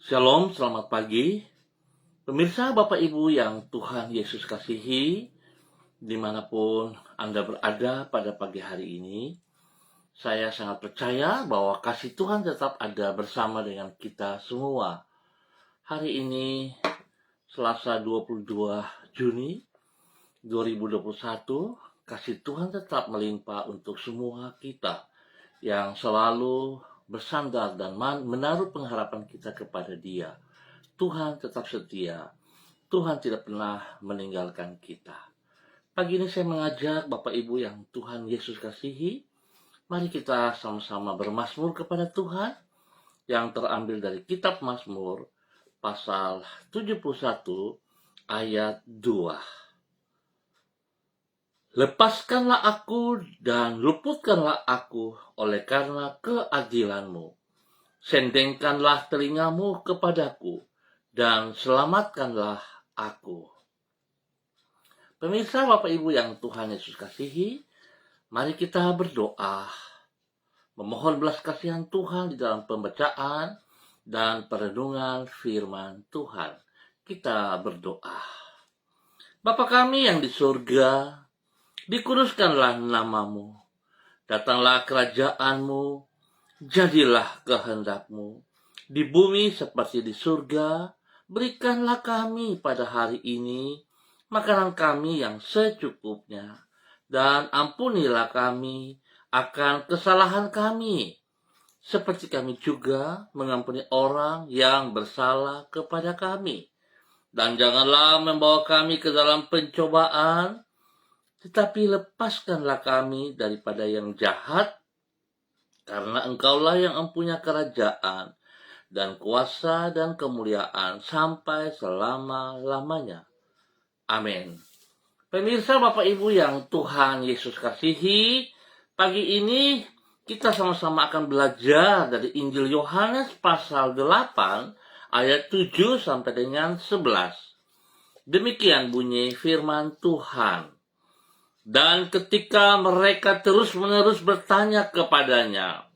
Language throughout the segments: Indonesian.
Shalom, selamat pagi. Pemirsa Bapak Ibu yang Tuhan Yesus kasihi, dimanapun Anda berada pada pagi hari ini, saya sangat percaya bahwa kasih Tuhan tetap ada bersama dengan kita semua. Hari ini, Selasa 22 Juni 2021, kasih Tuhan tetap melimpah untuk semua kita yang selalu bersandar dan menaruh pengharapan kita kepada Dia. Tuhan tetap setia. Tuhan tidak pernah meninggalkan kita. Pagi ini saya mengajak Bapak Ibu yang Tuhan Yesus kasihi, mari kita sama-sama bermazmur kepada Tuhan yang terambil dari kitab Mazmur pasal 71 ayat 2. Lepaskanlah aku dan luputkanlah aku oleh karena keadilan-Mu. Sendengkanlah telingamu kepadaku dan selamatkanlah aku. Pemirsa Bapak Ibu yang Tuhan Yesus kasihi, mari kita berdoa, memohon belas kasihan Tuhan di dalam pembacaan dan perenungan firman Tuhan. Kita berdoa. Bapa kami yang di surga, dikuduskanlah namamu, datanglah kerajaanmu, jadilah kehendak-Mu di bumi seperti di surga. Berikanlah kami pada hari ini makanan kami yang secukupnya, dan ampunilah kami akan kesalahan kami, seperti kami juga mengampuni orang yang bersalah kepada kami. Dan janganlah membawa kami ke dalam pencobaan, tetapi lepaskanlah kami daripada yang jahat, karena Engkaulah yang mempunyai kerajaan dan kuasa dan kemuliaan sampai selama-lamanya. Amin. Pemirsa Bapak Ibu yang Tuhan Yesus kasihi, pagi ini kita sama-sama akan belajar dari Injil Yohanes pasal 8 ayat 7 sampai dengan 11. Demikian bunyi firman Tuhan. Dan ketika mereka terus-menerus bertanya kepadanya,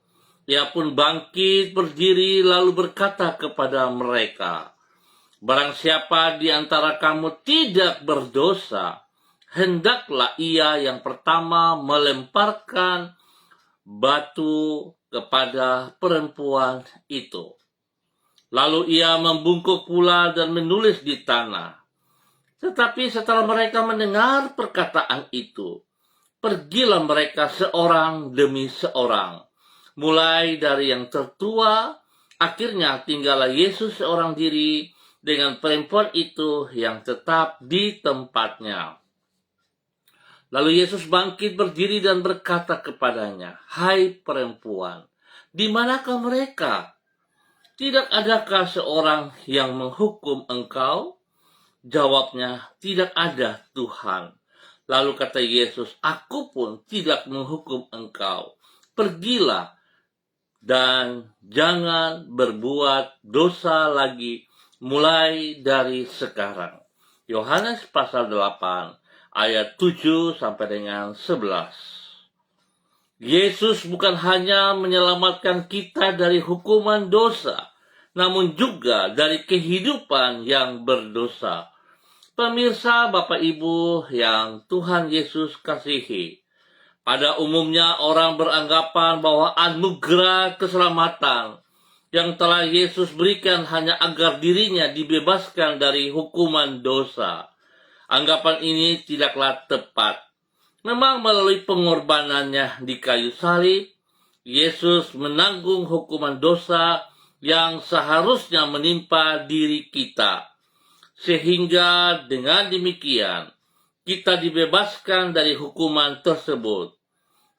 Ia pun bangkit berdiri lalu berkata kepada mereka, "Barang siapa di antara kamu tidak berdosa, hendaklah ia yang pertama melemparkan batu kepada perempuan itu." Lalu ia membungkuk pula dan menulis di tanah. Tetapi setelah mereka mendengar perkataan itu, pergilah mereka seorang demi seorang, mulai dari yang tertua. Akhirnya tinggallah Yesus seorang diri dengan perempuan itu yang tetap di tempatnya. Lalu Yesus bangkit berdiri dan berkata kepadanya, "Hai perempuan, di manakah mereka? Tidak adakah seorang yang menghukum engkau?" Jawabnya, "Tidak ada, Tuhan." Lalu kata Yesus, "Aku pun tidak menghukum engkau. Pergilah dan jangan berbuat dosa lagi mulai dari sekarang." Yohanes pasal 8 ayat 7 sampai dengan 11. Yesus bukan hanya menyelamatkan kita dari hukuman dosa, namun juga dari kehidupan yang berdosa. Pemirsa Bapak Ibu yang Tuhan Yesus kasihi, pada umumnya orang beranggapan bahwa anugerah keselamatan yang telah Yesus berikan hanya agar dirinya dibebaskan dari hukuman dosa. Anggapan ini tidaklah tepat. Memang melalui pengorbanannya di kayu salib, Yesus menanggung hukuman dosa yang seharusnya menimpa diri kita. Sehingga dengan demikian, kita dibebaskan dari hukuman tersebut.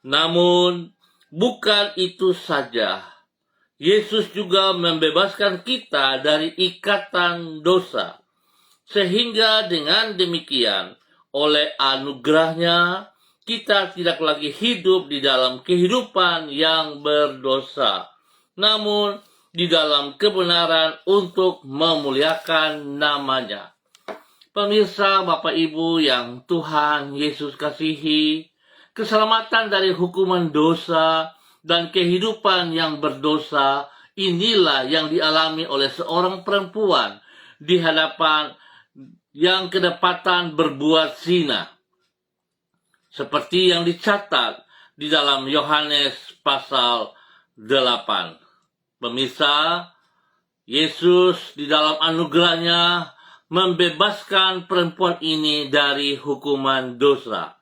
Namun, bukan itu saja. Yesus juga membebaskan kita dari ikatan dosa. Sehingga dengan demikian, oleh anugerahnya, kita tidak lagi hidup di dalam kehidupan yang berdosa, namun di dalam kebenaran untuk memuliakan namanya. Pemirsa Bapak Ibu yang Tuhan Yesus kasihi, keselamatan dari hukuman dosa dan kehidupan yang berdosa Inilah yang dialami oleh seorang perempuan di hadapan yang kedapatan berbuat zina. Seperti yang dicatat di dalam Yohanes pasal 8. Pemirsa, Yesus di dalam anugerahnya membebaskan perempuan ini dari hukuman dosa.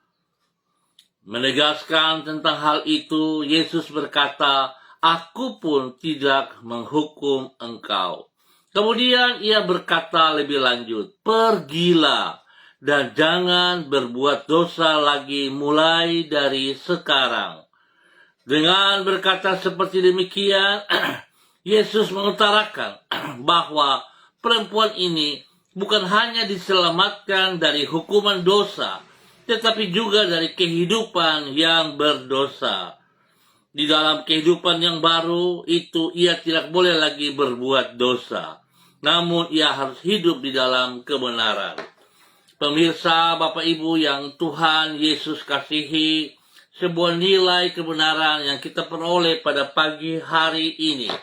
Menegaskan tentang hal itu, Yesus berkata, "Aku pun tidak menghukum engkau." Kemudian ia berkata lebih lanjut, "Pergilah dan jangan berbuat dosa lagi mulai dari sekarang." Dengan berkata seperti demikian, Yesus mengutarakan bahwa perempuan ini bukan hanya diselamatkan dari hukuman dosa, tetapi juga dari kehidupan yang berdosa. Di dalam kehidupan yang baru itu, ia tidak boleh lagi berbuat dosa, namun ia harus hidup di dalam kebenaran. Pemirsa, Bapak Ibu yang Tuhan Yesus kasihi, sebuah nilai kebenaran yang kita peroleh pada pagi hari ini,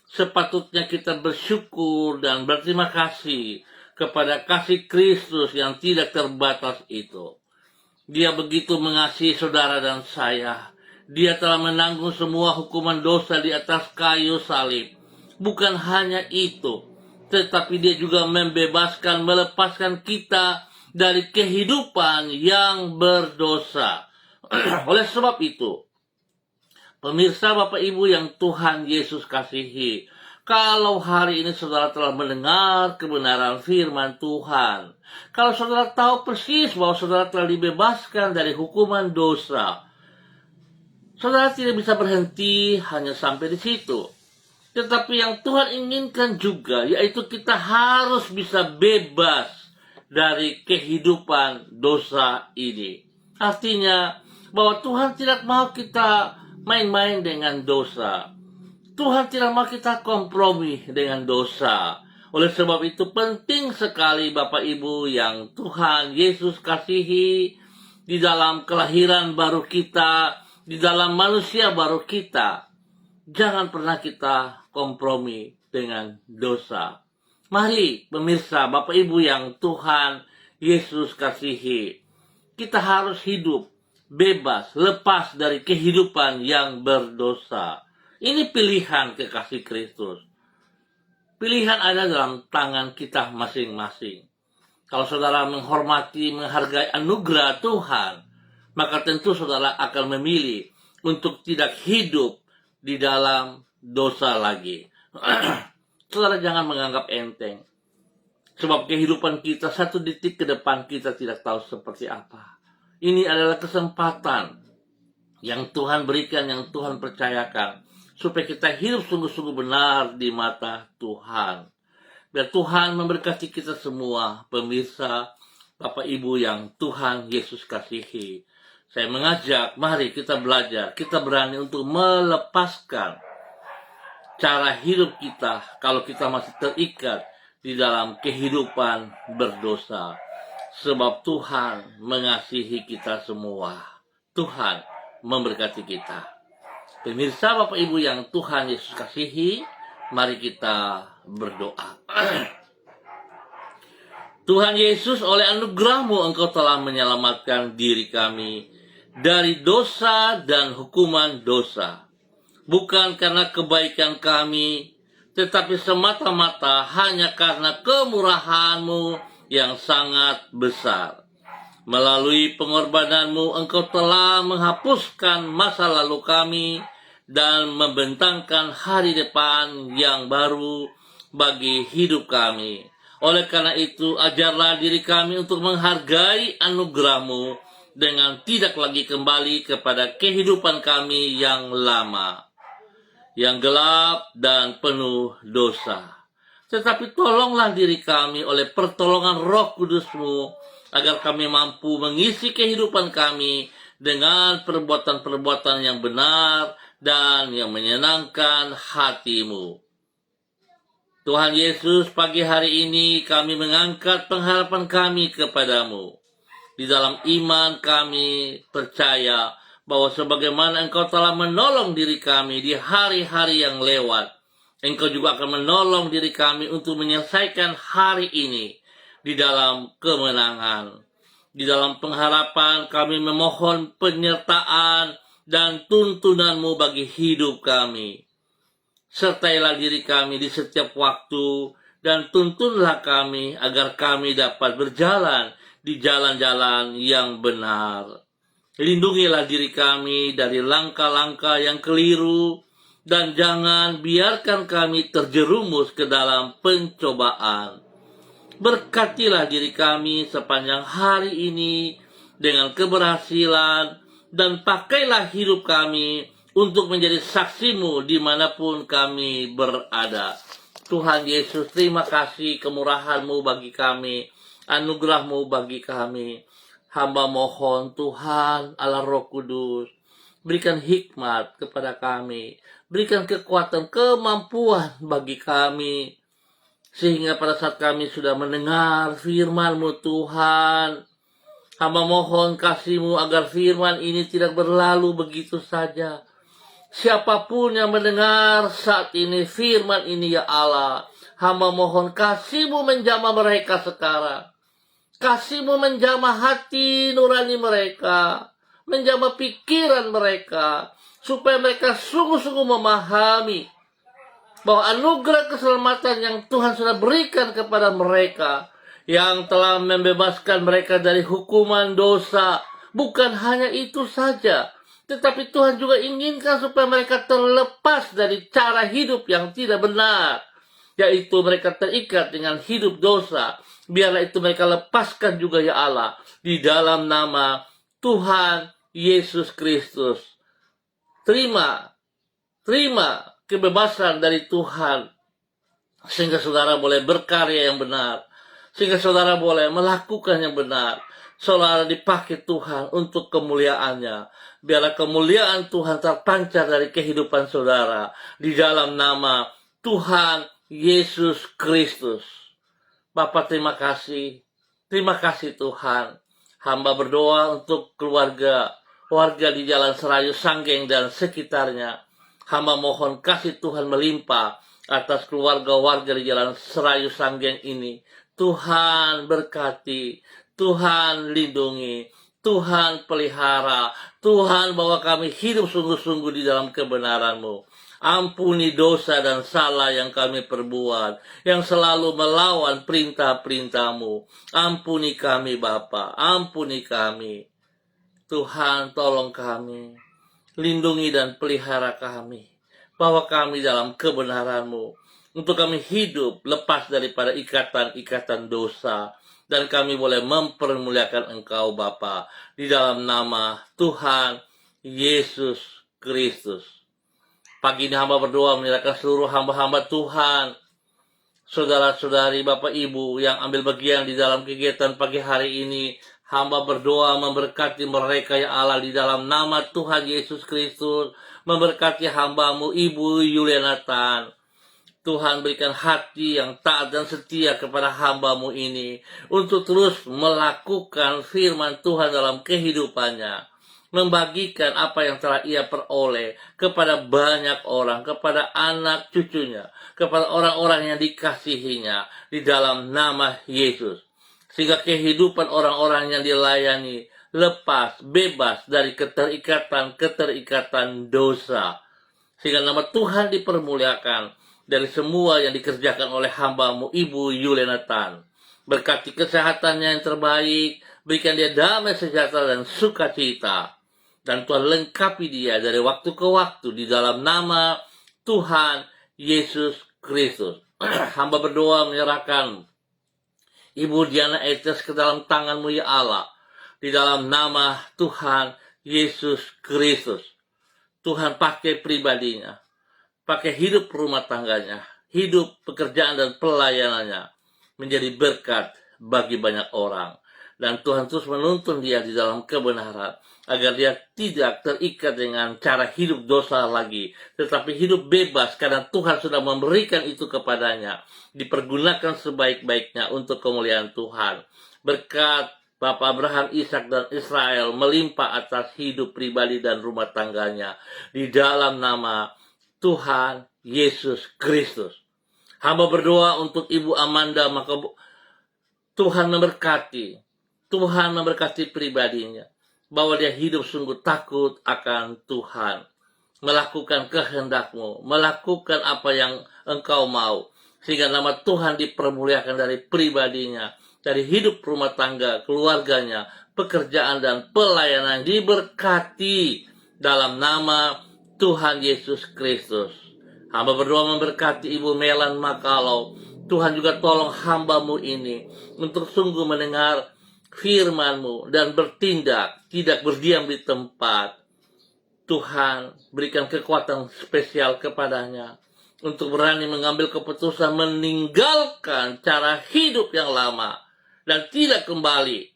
sepatutnya kita bersyukur dan berterima kasih kepada kasih Kristus yang tidak terbatas itu. Dia begitu mengasihi saudara dan saya. Dia telah menanggung semua hukuman dosa di atas kayu salib. Bukan hanya itu, tetapi dia juga melepaskan kita dari kehidupan yang berdosa. Oleh sebab itu, pemirsa Bapak Ibu yang Tuhan Yesus kasihi, kalau hari ini saudara telah mendengar kebenaran firman Tuhan, kalau saudara tahu persis bahwa saudara telah dibebaskan dari hukuman dosa, saudara tidak bisa berhenti hanya sampai di situ. Tetapi yang Tuhan inginkan juga, yaitu kita harus bisa bebas dari kehidupan dosa ini. Artinya bahwa Tuhan tidak mau kita main-main dengan dosa. Tuhan tidak mau kita kompromi dengan dosa. Oleh sebab itu penting sekali Bapak Ibu yang Tuhan Yesus kasihi, di dalam kelahiran baru kita, di dalam manusia baru kita, jangan pernah kita kompromi dengan dosa. Mari pemirsa Bapak Ibu yang Tuhan Yesus kasihi, kita harus hidup bebas, lepas dari kehidupan yang berdosa. Ini pilihan kekasih Kristus. Pilihan ada dalam tangan kita masing-masing. Kalau saudara menghormati, menghargai anugerah Tuhan, maka tentu saudara akan memilih untuk tidak hidup di dalam dosa lagi. Saudara jangan menganggap enteng. Sebab kehidupan kita satu detik ke depan kita tidak tahu seperti apa. Ini adalah kesempatan yang Tuhan berikan, yang Tuhan percayakan, supaya kita hidup sungguh-sungguh benar di mata Tuhan. Biar Tuhan memberkati kita semua, pemirsa, Bapak Ibu yang Tuhan Yesus kasihi. Saya mengajak, mari kita belajar, kita berani untuk melepaskan cara hidup kita kalau kita masih terikat di dalam kehidupan berdosa. Sebab Tuhan mengasihi kita semua. Tuhan memberkati kita. Pemirsa Bapak Ibu yang Tuhan Yesus kasihi, mari kita berdoa. Tuhan Yesus, oleh anugerah-Mu Engkau telah menyelamatkan diri kami dari dosa dan hukuman dosa. Bukan karena kebaikan kami, tetapi semata-mata hanya karena kemurahan-Mu yang sangat besar. Melalui pengorbanan-Mu, Engkau telah menghapuskan masa lalu kami dan membentangkan hari depan yang baru bagi hidup kami. Oleh karena itu, ajarlah diri kami untuk menghargai anugerah-Mu dengan tidak lagi kembali kepada kehidupan kami yang lama, yang gelap dan penuh dosa. Tetapi tolonglah diri kami oleh pertolongan Roh Kudus-Mu, agar kami mampu mengisi kehidupan kami dengan perbuatan-perbuatan yang benar dan yang menyenangkan hati-Mu. Tuhan Yesus, pagi hari ini kami mengangkat pengharapan kami kepadamu. Di dalam iman kami percaya bahwa sebagaimana Engkau telah menolong diri kami di hari-hari yang lewat, Engkau juga akan menolong diri kami untuk menyelesaikan hari ini di dalam kemenangan. Di dalam pengharapan kami memohon penyertaan dan tuntunan-Mu bagi hidup kami. Sertailah diri kami di setiap waktu dan tuntunlah kami agar kami dapat berjalan di jalan-jalan yang benar. Lindungilah diri kami dari langkah-langkah yang keliru dan jangan biarkan kami terjerumus ke dalam pencobaan. Berkatilah diri kami sepanjang hari ini dengan keberhasilan dan pakailah hidup kami untuk menjadi saksi-Mu dimanapun kami berada. Tuhan Yesus, terima kasih kemurahan-Mu bagi kami, anugerah-Mu bagi kami. Hamba mohon Tuhan Allah Roh Kudus, berikan hikmat kepada kami, berikan kekuatan, kemampuan bagi kami, sehingga pada saat kami sudah mendengar firman-Mu Tuhan, hamba mohon kasih-Mu agar firman ini tidak berlalu begitu saja. Siapapun yang mendengar saat ini firman ini ya Allah, hamba mohon kasih-Mu menjamah mereka sekarang. Kasih-Mu menjamah hati nurani mereka, menjamah pikiran mereka, supaya mereka sungguh-sungguh memahami bahwa anugerah keselamatan yang Tuhan sudah berikan kepada mereka, yang telah membebaskan mereka dari hukuman dosa. Bukan hanya itu saja, tetapi Tuhan juga inginkan supaya mereka terlepas dari cara hidup yang tidak benar, yaitu mereka terikat dengan hidup dosa. Biarlah itu mereka lepaskan juga ya Allah, di dalam nama Tuhan Yesus Kristus. Terima kebebasan dari Tuhan, sehingga saudara boleh berkarya yang benar, sehingga saudara boleh melakukan yang benar. Saudara dipakai Tuhan untuk kemuliaannya. Biarlah kemuliaan Tuhan terpancar dari kehidupan saudara, di dalam nama Tuhan Yesus Kristus. Bapak, terima kasih Tuhan. Hamba berdoa untuk warga di Jalan Serayu Sanggeng dan sekitarnya. Hamba mohon kasih Tuhan melimpah atas keluarga warga di Jalan Serayu Sanggeng ini. Tuhan berkati, Tuhan lindungi, Tuhan pelihara, Tuhan bawa kami hidup sungguh-sungguh di dalam kebenaran-Mu. Ampuni dosa dan salah yang kami perbuat, yang selalu melawan perintah-perintah-Mu. Ampuni kami Bapa, ampuni kami. Tuhan tolong kami, lindungi dan pelihara kami. Bawa kami dalam kebenaran-Mu, untuk kami hidup lepas daripada ikatan-ikatan dosa. Dan kami boleh mempermuliakan Engkau Bapa, di dalam nama Tuhan Yesus Kristus. Pagi ini hamba berdoa menyerahkan seluruh hamba-hamba Tuhan, saudara-saudari, Bapak Ibu yang ambil bagian di dalam kegiatan pagi hari ini. Hamba berdoa memberkati mereka ya Allah, di dalam nama Tuhan Yesus Kristus. Memberkati hamba-Mu Ibu Yulianatan. Tuhan berikan hati yang taat dan setia kepada hamba-Mu ini, untuk terus melakukan firman Tuhan dalam kehidupannya, membagikan apa yang telah ia peroleh kepada banyak orang, kepada anak cucunya, kepada orang-orang yang dikasihinya, di dalam nama Yesus. Sehingga kehidupan orang-orang yang dilayani lepas, bebas dari keterikatan dosa. Sehingga nama Tuhan dipermuliakan dari semua yang dikerjakan oleh hamba-Mu Ibu Yulianatan. Berkati kesehatannya yang terbaik, berikan dia damai sejahtera dan sukacita. Dan Tuhan lengkapi dia dari waktu ke waktu, di dalam nama Tuhan Yesus Kristus. Hamba berdoa menyerahkan Ibu Diana Etes ke dalam tangan-Mu ya Allah, di dalam nama Tuhan Yesus Kristus. Tuhan pakai pribadinya, pakai hidup rumah tangganya, hidup pekerjaan dan pelayanannya, menjadi berkat bagi banyak orang. Dan Tuhan terus menuntun dia di dalam kebenaran, agar dia tidak terikat dengan cara hidup dosa lagi, tetapi hidup bebas karena Tuhan sudah memberikan itu kepadanya, dipergunakan sebaik-baiknya untuk kemuliaan Tuhan. Berkat Bapak Abraham, Ishak dan Israel melimpah atas hidup pribadi dan rumah tangganya, di dalam nama Tuhan Yesus Kristus. Hamba berdoa untuk Ibu Amanda, maka Tuhan memberkati. Tuhan memberkati pribadinya. Bahwa dia hidup sungguh takut akan Tuhan. Melakukan kehendak-Mu. Melakukan apa yang Engkau mau. Sehingga nama Tuhan dipermuliakan dari pribadinya. Dari hidup rumah tangga, keluarganya, pekerjaan dan pelayanan diberkati dalam nama Tuhan Yesus Kristus. Hamba berdoa memberkati Ibu Melan Makalau. Tuhan juga tolong hamba-Mu ini untuk sungguh mendengar firman-Mu dan bertindak, tidak berdiam di tempat. Tuhan berikan kekuatan spesial kepadanya untuk berani mengambil keputusan meninggalkan cara hidup yang lama dan tidak kembali.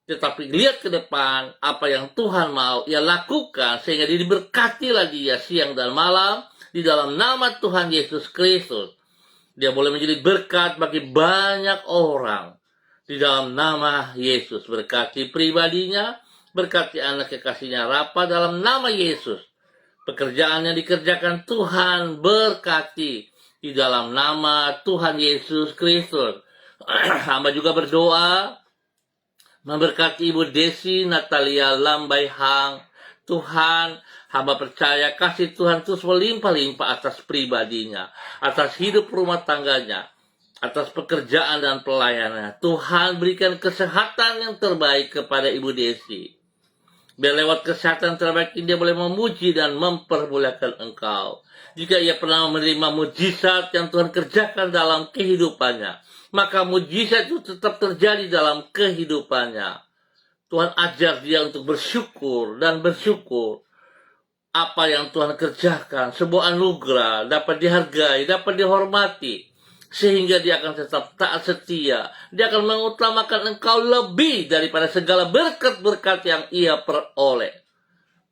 Tetapi lihat ke depan apa yang Tuhan mau ia lakukan sehingga diberkatilah dia siang dan malam di dalam nama Tuhan Yesus Kristus. Dia boleh menjadi berkat bagi banyak orang di dalam nama Yesus. Berkati pribadinya, berkati anak kekasihnya Rafa dalam nama Yesus. Pekerjaan yang dikerjakan Tuhan berkati di dalam nama Tuhan Yesus Kristus. Hamba juga berdoa memberkati Ibu Desi Natalia Lambai Hang. Tuhan, hamba percaya kasih Tuhan terus melimpah-limpah atas pribadinya, atas hidup rumah tangganya, atas pekerjaan dan pelayanannya. Tuhan berikan kesehatan yang terbaik kepada Ibu Desi. Biar lewat kesehatan terbaik ini dia boleh memuji dan mempermuliakan Engkau. Jika ia pernah menerima mujizat yang Tuhan kerjakan dalam kehidupannya, maka mujizat itu tetap terjadi dalam kehidupannya. Tuhan ajar dia untuk bersyukur dan bersyukur. Apa yang Tuhan kerjakan, sebuah anugerah, dapat dihargai, dapat dihormati. Sehingga dia akan tetap taat setia. Dia akan mengutamakan Engkau lebih daripada segala berkat-berkat yang ia peroleh.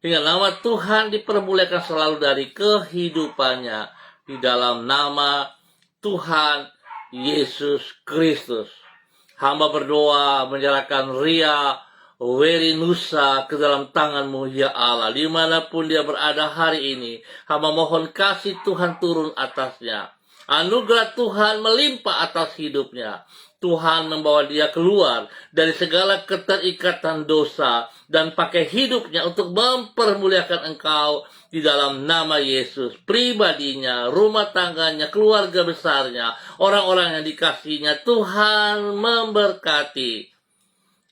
Hingga nama Tuhan dipermuliakan selalu dari kehidupannya. Di dalam nama Tuhan Yesus Kristus. Hamba berdoa menyerahkan Ria Weri Nusa ke dalam tangan-Mu ya Allah. Dimanapun dia berada hari ini, hamba mohon kasih Tuhan turun atasnya. Anugerah Tuhan melimpah atas hidupnya. Tuhan membawa dia keluar dari segala keterikatan dosa dan pakai hidupnya untuk mempermuliakan Engkau di dalam nama Yesus. Pribadinya, rumah tangganya, keluarga besarnya, orang-orang yang dikasihinya, Tuhan memberkati.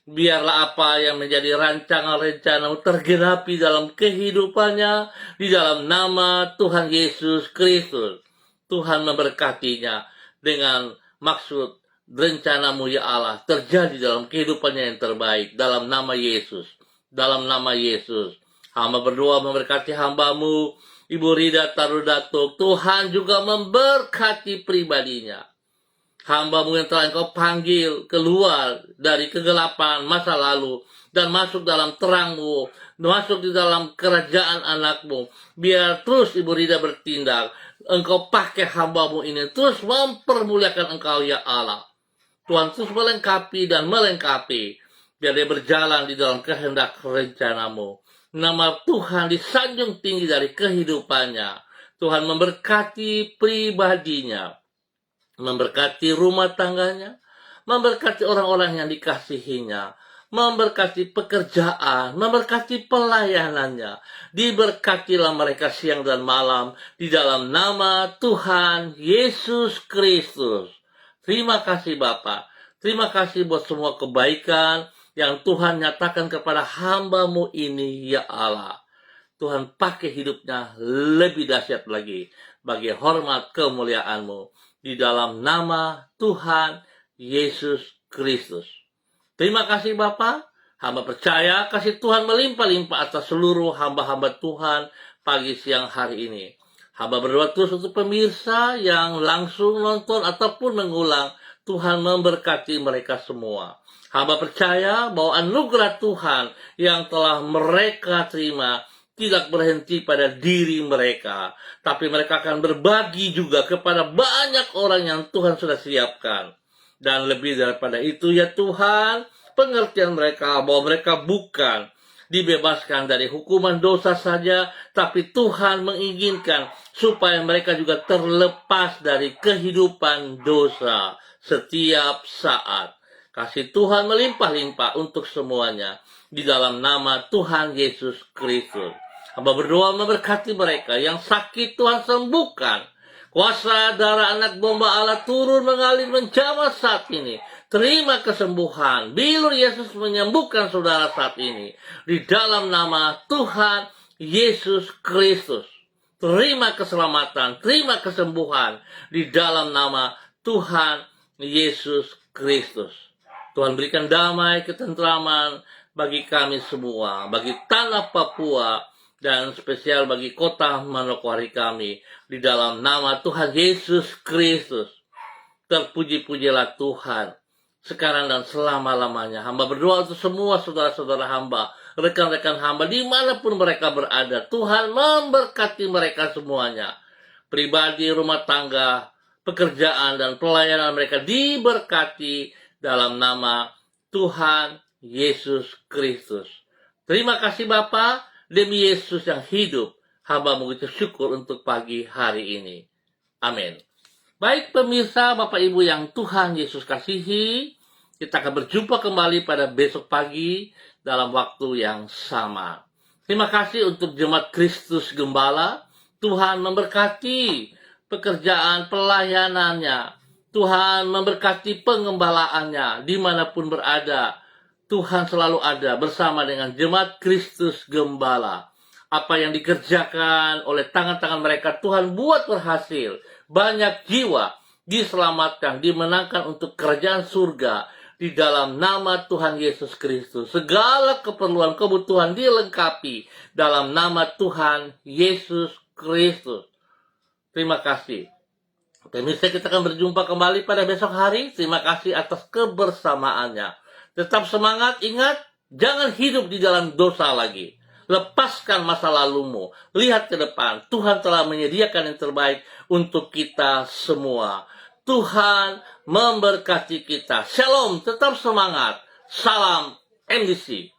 Biarlah apa yang menjadi rancangan-rencana tergenapi dalam kehidupannya di dalam nama Tuhan Yesus Kristus. Tuhan memberkatinya dengan maksud rencana-Mu ya Allah terjadi dalam kehidupannya yang terbaik dalam nama Yesus. Dalam nama Yesus. Hamba berdoa memberkati hamba-Mu Ibu Rida Tarudatuk. Tuhan juga memberkati pribadinya. Hamba-Mu yang telah Engkau panggil keluar dari kegelapan masa lalu dan masuk dalam terang-Mu, masuk di dalam kerajaan anak-Mu. Biar terus Ibu Rida bertindak. Engkau pakai hamba-Mu ini terus mempermuliakan Engkau ya Allah. Tuhan terus melengkapi dan melengkapi. Biar dia berjalan di dalam kehendak rencana-Mu. Nama Tuhan disanjung tinggi dari kehidupannya. Tuhan memberkati pribadinya. Memberkati rumah tangganya, memberkati orang-orang yang dikasihinya, memberkati pekerjaan, memberkati pelayanannya. Diberkatilah mereka siang dan malam di dalam nama Tuhan Yesus Kristus. Terima kasih Bapa. Terima kasih buat semua kebaikan yang Tuhan nyatakan kepada hamba-Mu ini ya Allah. Tuhan pakai hidupnya lebih dahsyat lagi bagi hormat kemuliaan-Mu. Di dalam nama Tuhan Yesus Kristus. Terima kasih Bapa. Hamba percaya kasih Tuhan melimpah-limpah atas seluruh hamba-hamba Tuhan pagi siang hari ini. Hamba berdoa terus untuk pemirsa yang langsung nonton ataupun mengulang. Tuhan memberkati mereka semua. Hamba percaya bahwa anugerah Tuhan yang telah mereka terima tidak berhenti pada diri mereka, tapi mereka akan berbagi juga kepada banyak orang yang Tuhan sudah siapkan. Dan lebih daripada itu ya Tuhan, pengertian mereka bahwa mereka bukan dibebaskan dari hukuman dosa saja, tapi Tuhan menginginkan supaya mereka juga terlepas dari kehidupan dosa setiap saat. Kasih Tuhan melimpah-limpah untuk semuanya di dalam nama Tuhan Yesus Kristus. Hamba berdoa memberkati mereka yang sakit, Tuhan sembuhkan. Kuasa darah anak domba Allah turun mengalir menjamah saat ini. Terima kesembuhan. Bilur Yesus menyembuhkan saudara saat ini. Di dalam nama Tuhan Yesus Kristus. Terima keselamatan, terima kesembuhan. Di dalam nama Tuhan Yesus Kristus. Tuhan berikan damai, ketentraman bagi kami semua. Bagi tanah Papua. Dan spesial bagi kota Manokwari kami. Di dalam nama Tuhan Yesus Kristus. Terpuji-pujilah Tuhan sekarang dan selama-lamanya. Hamba berdoa untuk semua saudara-saudara hamba, rekan-rekan hamba dimanapun mereka berada. Tuhan memberkati mereka semuanya. Pribadi, rumah tangga, pekerjaan, dan pelayanan mereka diberkati dalam nama Tuhan Yesus Kristus. Terima kasih Bapa, demi Yesus yang hidup, hamba mengucap syukur untuk pagi hari ini. Amin. Baik pemirsa, Bapak Ibu yang Tuhan Yesus kasihi, kita akan berjumpa kembali pada besok pagi dalam waktu yang sama. Terima kasih untuk Jemaat Kristus Gembala. Tuhan memberkati pekerjaan pelayanannya. Tuhan memberkati pengembalaannya dimanapun berada. Tuhan selalu ada bersama dengan Jemaat Kristus Gembala. Apa yang dikerjakan oleh tangan-tangan mereka, Tuhan buat berhasil. Banyak jiwa diselamatkan, dimenangkan untuk kerajaan surga di dalam nama Tuhan Yesus Kristus. Segala keperluan kebutuhan dilengkapi dalam nama Tuhan Yesus Kristus. Terima kasih. Pemirsa, kita akan berjumpa kembali pada besok hari. Terima kasih atas kebersamaannya. Tetap semangat, ingat, jangan hidup di dalam dosa lagi. Lepaskan masa lalumu. Lihat ke depan. Tuhan telah menyediakan yang terbaik untuk kita semua. Tuhan memberkati kita. Shalom, tetap semangat. Salam MDC.